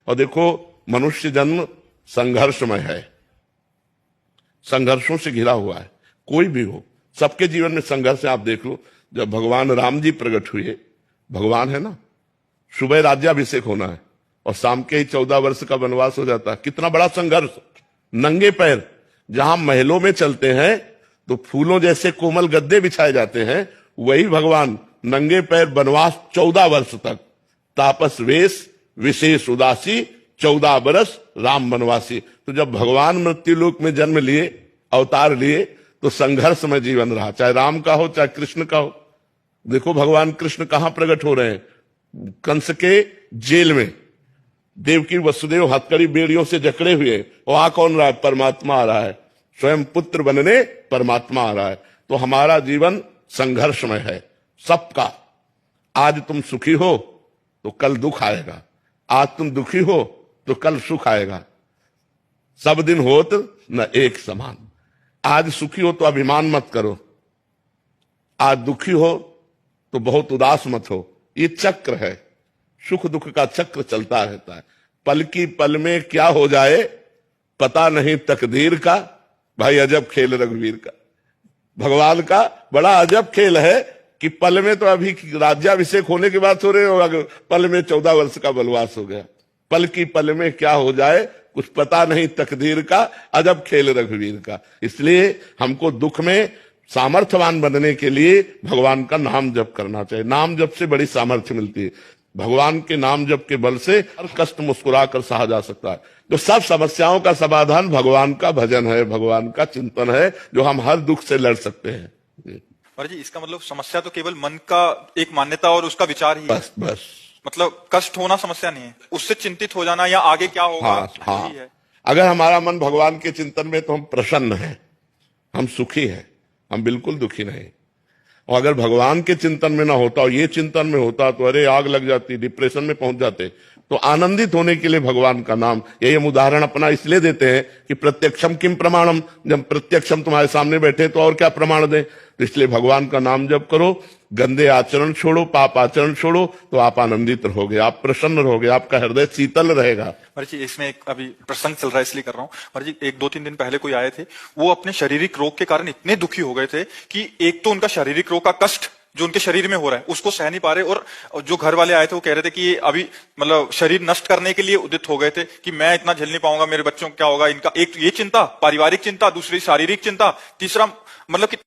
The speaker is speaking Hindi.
और देखो, मनुष्य जन्म संघर्षमय है, संघर्षों से घिरा हुआ है। कोई भी हो, सबके जीवन में संघर्ष है। आप देख लो, जब भगवान राम जी प्रकट हुए, भगवान है ना, सुबह राज्याभिषेक होना है और शाम के ही 14 वर्ष का वनवास हो जाता है। कितना बड़ा संघर्ष। नंगे पैर जहां महलों में चलते हैं तो फूलों जैसे कोमल गद्दे बिछाए जाते हैं, वही भगवान नंगे पैर वनवास 14 वर्ष तक, तापस वेश विशेष उदासी 14 बरस राम वनवासी। तो जब भगवान मृत्युलोक में जन्म लिए, अवतार लिए, तो संघर्ष में जीवन रहा, चाहे राम का हो चाहे कृष्ण का हो। देखो भगवान कृष्ण कहां प्रकट हो रहे हैं? कंस के जेल में, देवकी वसुदेव हथकड़ी बेड़ियों से जकड़े हुए। वहां कौन रहा है? परमात्मा आ रहा है, स्वयं पुत्र बनने परमात्मा आ रहा है। तो हमारा जीवन संघर्षमय है सबका। आज तुम सुखी हो तो कल दुख आएगा, आज तुम दुखी हो तो कल सुख आएगा। सब दिन होत न एक समान। आज सुखी हो तो अभिमान मत करो, आज दुखी हो तो बहुत उदास मत हो। ये चक्र है, सुख दुख का चक्र चलता रहता है। पल की पल में क्या हो जाए पता नहीं तकदीर का। भाई अजब खेल रघुवीर का, भगवान का बड़ा अजब खेल है कि पल में, तो अभी राज्याभिषेक होने के बाद थोड़े हो, पल में 14 वर्ष का वनवास हो गया। पल की पल में क्या हो जाए कुछ पता नहीं तकदीर का, अजब खेल रघुवीर का। इसलिए हमको दुख में सामर्थ्यवान बनने के लिए भगवान का नाम जप करना चाहिए। नाम जप से बड़ी सामर्थ्य मिलती है। भगवान के नाम जप के बल से हर कष्ट मुस्कुरा कर सहा जा सकता है। तो सब समस्याओं का समाधान भगवान का भजन है, भगवान का चिंतन है, जो हम हर दुख से लड़ सकते हैं। और जी इसका मतलब समस्या तो केवल मन का एक मान्यता और उसका विचार ही बस है। बस, मतलब कष्ट होना समस्या नहीं है, उससे चिंतित हो जाना या आगे क्या होगा। हाँ, है। अगर हमारा मन भगवान के चिंतन में, तो हम प्रसन्न हैं, हम सुखी हैं, हम बिल्कुल दुखी नहीं। और अगर भगवान के चिंतन में ना होता और ये चिंतन में होता तो अरे आग लग जाती, डिप्रेशन में पहुंच जाते। तो आनंदित होने के लिए भगवान का नाम, यही हम उदाहरण अपना इसलिए देते हैं कि प्रत्यक्षम किम प्रमाणम। जब प्रत्यक्षम तुम्हारे सामने बैठे तो और क्या प्रमाण दें। तो इसलिए भगवान का नाम जप करो, गंदे आचरण छोड़ो, पाप आचरण छोड़ो, तो आप आनंदित रहोगे, आप प्रसन्न रहोगे, आपका हृदय शीतल रहेगा। और जी इसमें एक अभी प्रसंग चल रहा है इसलिए कर रहा हूँ। और जी 1-2-3 दिन पहले कोई आए थे, वो अपने शारीरिक रोग के कारण इतने दुखी हो गए थे कि एक तो उनका शारीरिक रोग का कष्ट जो उनके शरीर में हो रहा है उसको सह नहीं पा रहे, और जो घर वाले आए थे वो कह रहे थे कि ये अभी मतलब शरीर नष्ट करने के लिए उदित हो गए थे कि मैं इतना झेल नहीं पाऊंगा, मेरे बच्चों को क्या होगा। इनका एक ये चिंता, पारिवारिक चिंता, दूसरी शारीरिक चिंता, तीसरा मतलब कि